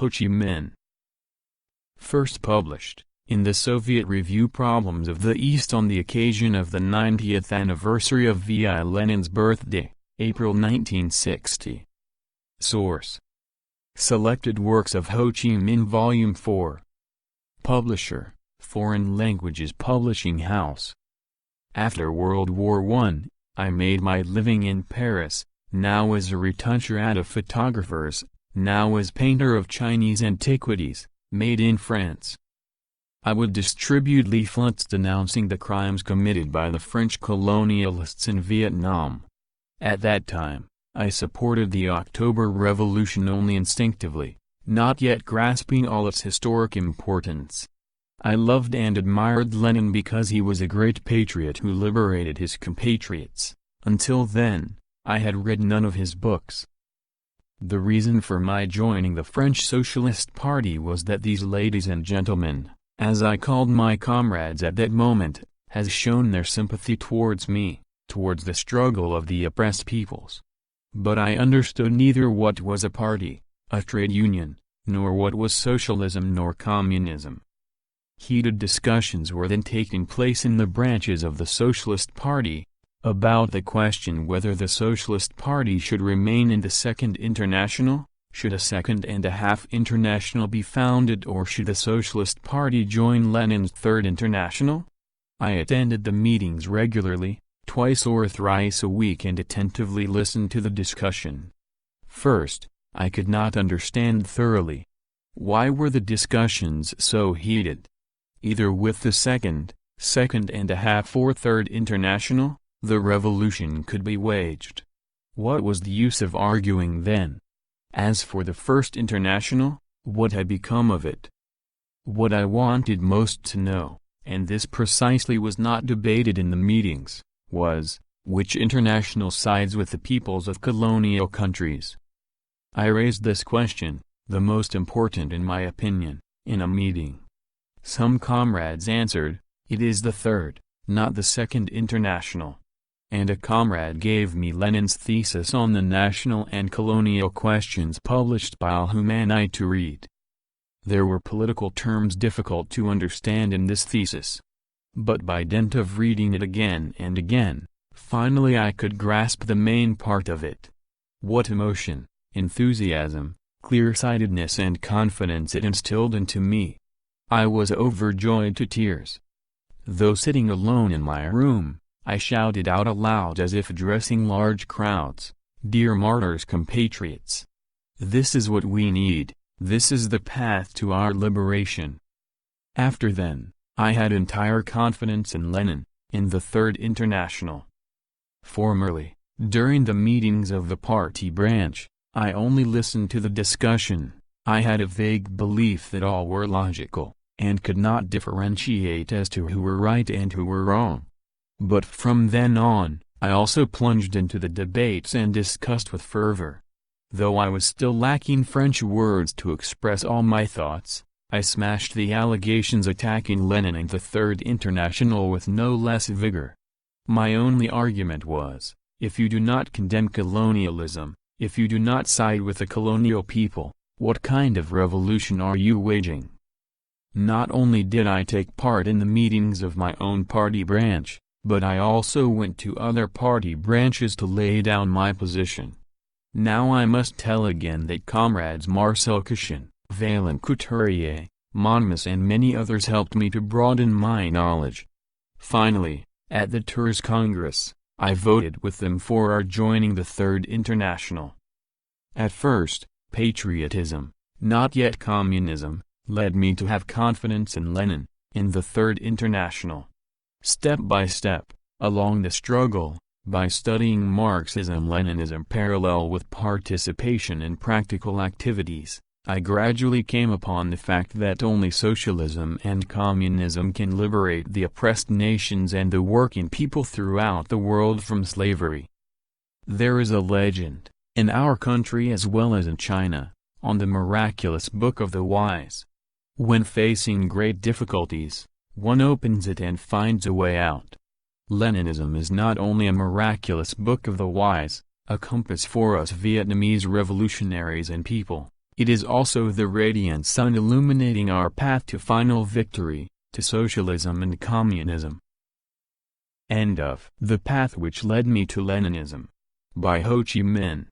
Ho Chi Minh. First published, in the Soviet Review Problems of the East on the occasion of the 90th anniversary of V.I. Lenin's birthday, April 1960. Source: Selected Works of Ho Chi Minh Volume 4. Publisher: Foreign Languages Publishing House. After World War I made my living in Paris, now as a retoucher at a photographer's, now as painter of Chinese antiquities, made in France. I would distribute leaflets denouncing the crimes committed by the French colonialists in Vietnam. At that time, I supported the October Revolution only instinctively, not yet grasping all its historic importance. I loved and admired Lenin because he was a great patriot who liberated his compatriots. Until then, I had read none of his books. The reason for my joining the French Socialist Party was that these ladies and gentlemen, as I called my comrades at that moment, has shown their sympathy towards me, towards the struggle of the oppressed peoples. But I understood neither what was a party, a trade union, nor what was socialism nor communism. Heated discussions were then taking place in the branches of the Socialist Party, about the question whether the Socialist Party should remain in the Second International, should a Second and a Half International be founded, or should the Socialist Party join Lenin's Third International? I attended the meetings regularly, twice or thrice a week, and attentively listened to the discussion. First, I could not understand thoroughly. Why were the discussions so heated? Either with the Second and a Half or Third International, the revolution could be waged. What was the use of arguing then? As for the First International, what had become of it? What I wanted most to know, and this precisely was not debated in the meetings, was, which international sides with the peoples of colonial countries. I raised this question, the most important in my opinion, in a meeting. Some comrades answered, "It is the Third, not the Second International." And a comrade gave me Lenin's thesis on the national and colonial questions published by Al-Humani to read. There were political terms difficult to understand in this thesis. But by dint of reading it again and again, finally I could grasp the main part of it. What emotion, enthusiasm, clear-sightedness and confidence it instilled into me! I was overjoyed to tears. Though sitting alone in my room, I shouted out aloud as if addressing large crowds, "Dear martyrs, compatriots! This is what we need, this is the path to our liberation." After then, I had entire confidence in Lenin, in the Third International. Formerly, during the meetings of the party branch, I only listened to the discussion. I had a vague belief that all were logical, and could not differentiate as to who were right and who were wrong. But from then on, I also plunged into the debates and discussed with fervor. Though I was still lacking French words to express all my thoughts, I smashed the allegations attacking Lenin and the Third International with no less vigor. My only argument was, if you do not condemn colonialism, if you do not side with the colonial people, what kind of revolution are you waging? Not only did I take part in the meetings of my own party branch, but I also went to other party branches to lay down my position. Now I must tell again that comrades Marcel Cauchin, Vaillant Couturier, Monmus and many others helped me to broaden my knowledge. Finally, at the Tours Congress, I voted with them for our joining the Third International. At first, patriotism, not yet communism, led me to have confidence in Lenin, in the Third International. Step by step, along the struggle, by studying Marxism-Leninism parallel with participation in practical activities, I gradually came upon the fact that only socialism and communism can liberate the oppressed nations and the working people throughout the world from slavery. There is a legend, in our country as well as in China, on the miraculous Book of the Wise. When facing great difficulties, one opens it and finds a way out. Leninism is not only a miraculous Book of the Wise, a compass for us Vietnamese revolutionaries and people, It is also the radiant sun illuminating our path to final victory, to socialism and communism. End of The Path Which Led Me to Leninism by Ho Chi Minh.